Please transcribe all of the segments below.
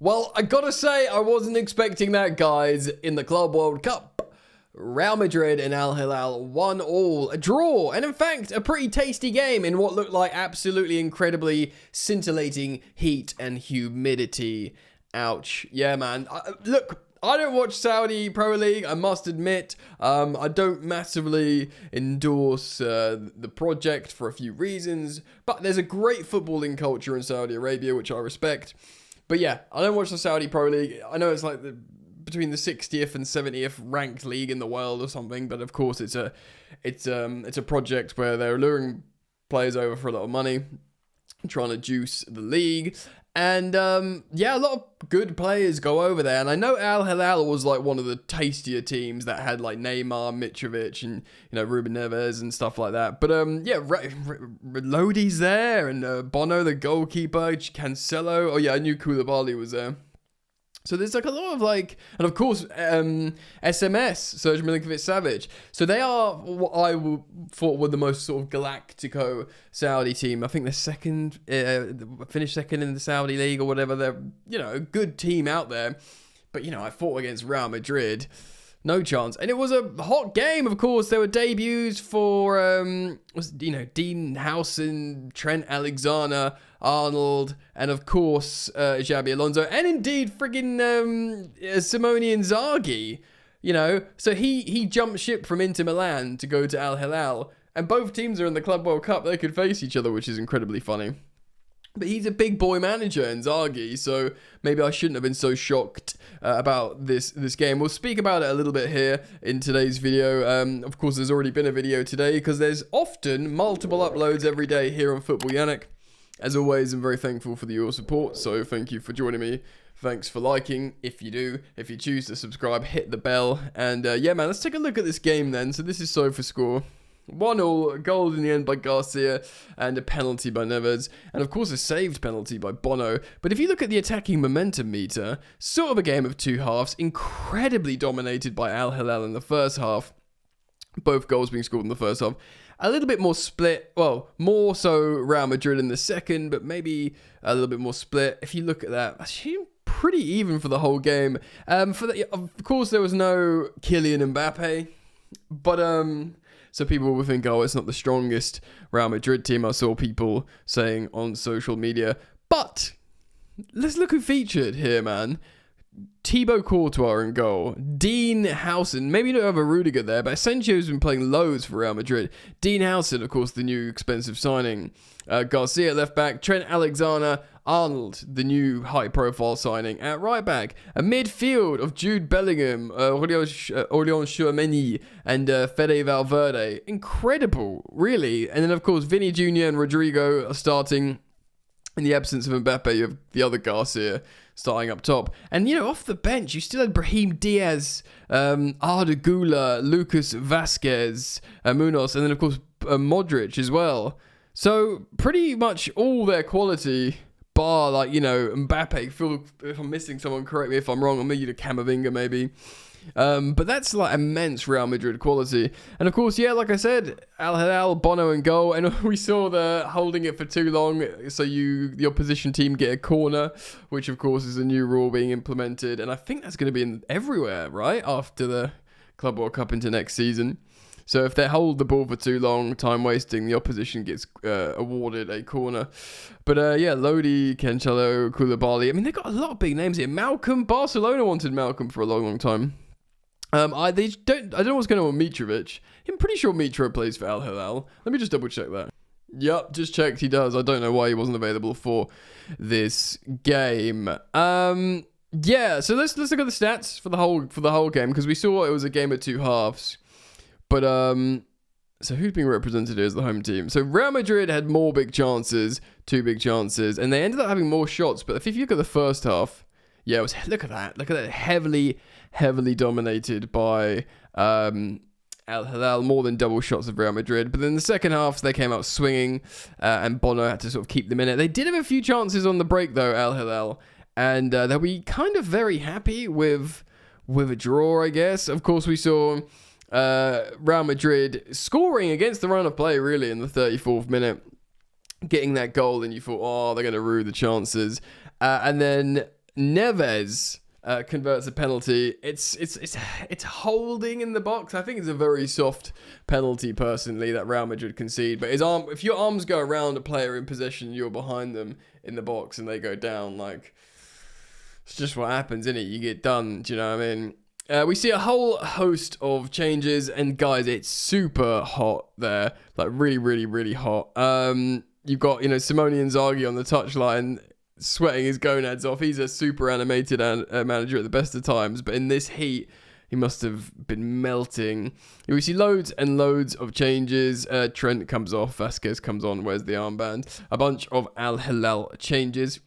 Well, I gotta say, I wasn't expecting that, guys. In the Club World Cup, Real Madrid and Al Hilal 1-1, a draw, and in fact, a pretty tasty game in what looked like absolutely incredibly scintillating heat and humidity. Ouch. Yeah, man. Look, I don't watch Saudi Pro League, I must admit. I don't massively endorse the project for a few reasons, but there's a great footballing culture in Saudi Arabia, which I respect. But yeah, I don't watch the Saudi Pro League. I know it's like between the 60th and 70th ranked league in the world or something, but of course it's a project where they're luring players over for a lot of money, trying to juice the league. And yeah, a lot of good players go over there. And I know Al Hilal was like one of the tastier teams that had like Neymar, Mitrovic, and Ruben Neves and stuff like that. But yeah, Lodi's there, and Bono, the goalkeeper, Cancelo. Oh yeah, I knew Koulibaly was there. So there's like a lot of like, and of course, SMS, Serge Milinkovic-Savic. So they are what I thought were the most sort of galactico Saudi team. I think they're second, finished second in the Saudi league or whatever. They're, a good team out there. But, I fought against Real Madrid. No chance. And it was a hot game, of course. There were debuts for, Dean Howson, Trent Alexander-Arnold, and of course, Xabi Alonso, and indeed, friggin' Simone Inzaghi. So he jumped ship from Inter Milan to go to Al Hilal, and both teams are in the Club World Cup. They could face each other, which is incredibly funny. But he's a big boy manager, Inzaghi, so maybe I shouldn't have been so shocked about this game. We'll speak about it a little bit here in today's video. Of course, there's already been a video today because there's often multiple uploads every day here on Football Yannick. As always, I'm very thankful for your support, so thank you for joining me. Thanks for liking, if you do. If you choose to subscribe, hit the bell. And yeah, man, let's take a look at this game then. So this is SofaScore. 1-1, goal in the end by Garcia, and a penalty by Neves, and of course a saved penalty by Bono. But if you look at the attacking momentum meter, sort of a game of two halves, incredibly dominated by Al Hilal in the first half. Both goals being scored in the first half. A little bit more split, well, more so Real Madrid in the second, but maybe a little bit more split. If you look at that, actually pretty even for the whole game. Of course, there was no Kylian Mbappe, but so people will think, oh, it's not the strongest Real Madrid team. I saw people saying on social media. But let's look who featured here, man. Thibaut Courtois in goal. Dean Howson. Maybe you don't have a Rudiger there, but Asensio's been playing loads for Real Madrid. Dean Howson, of course, the new expensive signing. Garcia at left back. Trent Alexander-Arnold, the new high-profile signing at right back. A midfield of Jude Bellingham, Aurélien Tchouameni, and Fede Valverde. Incredible, really. And then, of course, Vinny Jr. and Rodrigo are starting. In the absence of Mbappe, you have the other Garcia starting up top. And, off the bench, you still had Brahim Diaz, Arda Güler, Lucas Vasquez, Munoz, and then, of course, Modric as well. So, pretty much all their quality, bar, Mbappe. If I'm missing someone, correct me if I'm wrong. Or maybe Camavinga, maybe. But that's like immense Real Madrid quality. And of course, yeah, like I said, Al Hilal, Bono in goal. And we saw the holding it for too long, so the opposition team get a corner, which of course is a new rule being implemented. And I think that's going to be everywhere, right? After the Club World Cup into next season. So if they hold the ball for too long, time wasting, the opposition gets awarded a corner. But yeah, Lodi, Cancelo, Koulibaly. I mean, they've got a lot of big names here. Malcolm, Barcelona wanted Malcolm for a long, long time. I don't know what's going on with Mitrovic. I'm pretty sure Mitro plays for Al Hilal. Let me just double check that. Yep, just checked he does. I don't know why he wasn't available for this game. Yeah, so let's look at the stats for the whole game, because we saw it was a game of two halves. But so who's being represented here as the home team? So Real Madrid had more big chances, two big chances, and they ended up having more shots. But if you look at the first half, yeah, look at that, heavily dominated by Al Hilal, more than double shots of Real Madrid. But then the second half, they came out swinging, and Bono had to sort of keep them in it. They did have a few chances on the break though, Al Hilal, and they'll be kind of very happy with a draw, I guess. Of course, we saw Real Madrid scoring against the run of play, really, in the 34th minute, getting that goal, and you thought, oh, they're going to rue the chances. And then Neves converts a penalty. It's holding in the box. I think it's a very soft penalty, personally, that Real Madrid concede. But if your arms go around a player in possession, you're behind them in the box, and they go down, like, it's just what happens, isn't it? You get done. Do you know what I mean? We see a whole host of changes, and guys, it's super hot there, like really, really, really hot. You've got, Simone Inzaghi on the touchline, sweating his gonads off. He's a super animated manager at the best of times, but in this heat, he must have been melting. We see loads and loads of changes. Trent comes off, Vasquez comes on, where's the armband? A bunch of Al Hilal changes.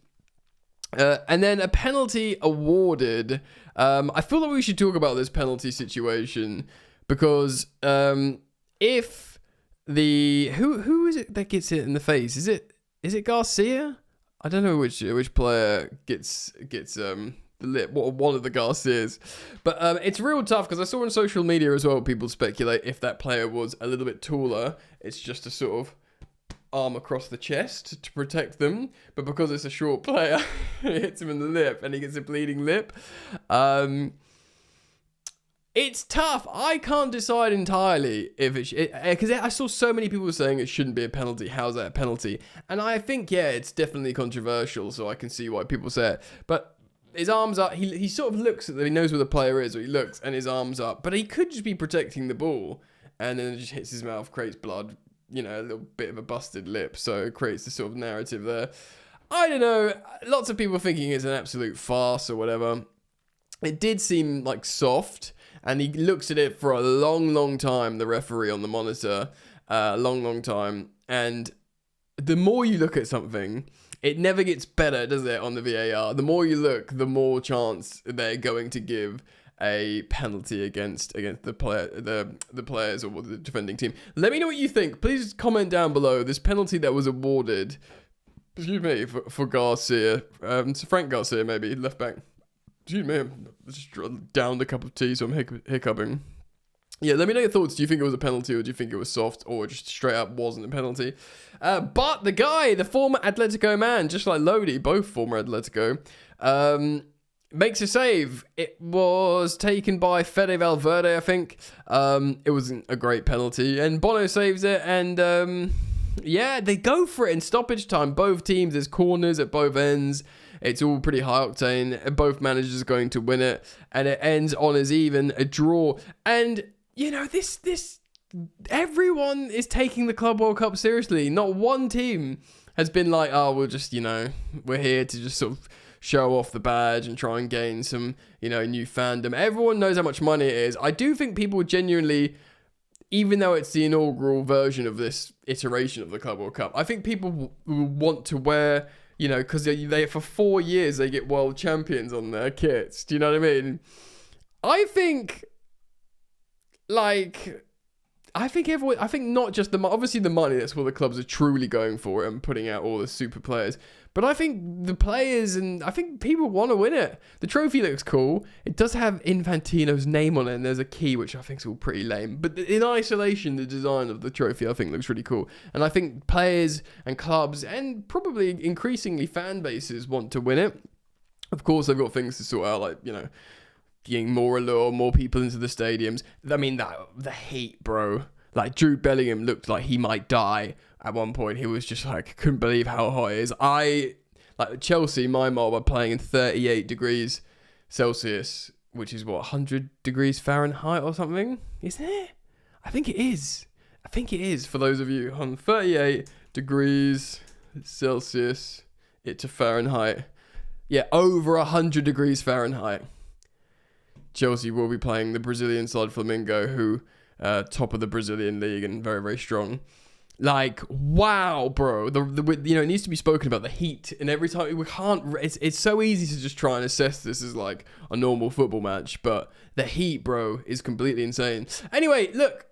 And then a penalty awarded. I feel like we should talk about this penalty situation, because if the who is it that gets hit in the face? Is it Garcia? I don't know which player gets the lip. One of the Garcias, but it's real tough, because I saw on social media as well people speculate if that player was a little bit taller, it's just a sort of arm across the chest to protect them, but because it's a short player, it hits him in the lip and he gets a bleeding lip. It's tough. I can't decide entirely if because I saw so many people saying it shouldn't be a penalty. How's that a penalty? And I think, yeah, it's definitely controversial, so I can see why people say it. But his arms up, he sort of looks at them, he knows where the player is, or he looks and his arms up, but he could just be protecting the ball, and then it just hits his mouth, creates blood, a little bit of a busted lip, so it creates this sort of narrative there. I don't know, lots of people thinking it's an absolute farce or whatever. It did seem like soft, and he looks at it for a long, long time, the referee on the monitor, long time, and the more you look at something, it never gets better, does it, on the VAR? The more you look, the more chance they're going to give a penalty against the player, the players or the defending team. Let me know what you think. Please comment down below. This penalty that was awarded, excuse me, for Garcia, so Frank Garcia, maybe left back. Excuse me, I just downed a cup of tea, so I'm hiccuping. Yeah, let me know your thoughts. Do you think it was a penalty, or do you think it was soft, or just straight up wasn't a penalty? But the guy, the former Atletico man, just like Lodi, both former Atletico, makes a save. It was taken by Fede Valverde, I think. It wasn't a great penalty, and Bono saves it, and yeah, they go for it in stoppage time. Both teams, there's corners at both ends. It's all pretty high octane. Both managers are going to win it, and it ends on as even, a draw. And this everyone is taking the Club World Cup seriously. Not one team has been like, oh, we'll just, we're here to just sort of show off the badge and try and gain some, new fandom. Everyone knows how much money it is. I do think people genuinely, even though it's the inaugural version of this iteration of the Club World Cup, I think people will want to wear, because they for 4 years they get world champions on their kits. Do you know what I mean? I think not just obviously the money, that's what the clubs are truly going for and putting out all the super players, but I think the players, and I think people want to win it. The trophy looks cool. It does have Infantino's name on it, and there's a key, which I think is all pretty lame, but in isolation, the design of the trophy I think looks really cool, and I think players and clubs, and probably increasingly fan bases, want to win it. Of course, they've got things to sort out, like, getting more allure, more people into the stadiums. I mean, the heat, bro. Like, Jude Bellingham looked like he might die at one point. He was just like, couldn't believe how hot it is. Chelsea, my mob, are playing in 38 degrees Celsius, which is 100 degrees Fahrenheit or something? Isn't it? I think it is. For those of you on 38 degrees Celsius, it to Fahrenheit. Yeah, over 100 degrees Fahrenheit. Chelsea will be playing the Brazilian side Flamengo, who top of the Brazilian league and very, very strong. Like, wow, bro. It needs to be spoken about, the heat, and every time we can't. It's so easy to just try and assess this as like a normal football match, but the heat, bro, is completely insane. Anyway, look.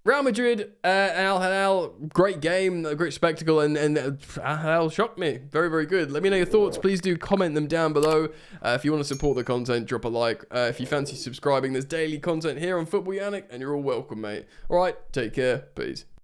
Real Madrid and Al Hilal, great game, a great spectacle, and Al Hilal shocked me. Very, very good. Let me know your thoughts. Please do comment them down below. If you want to support the content, drop a like. If you fancy subscribing, there's daily content here on Football Yannick, and you're all welcome, mate. All right, take care. Peace.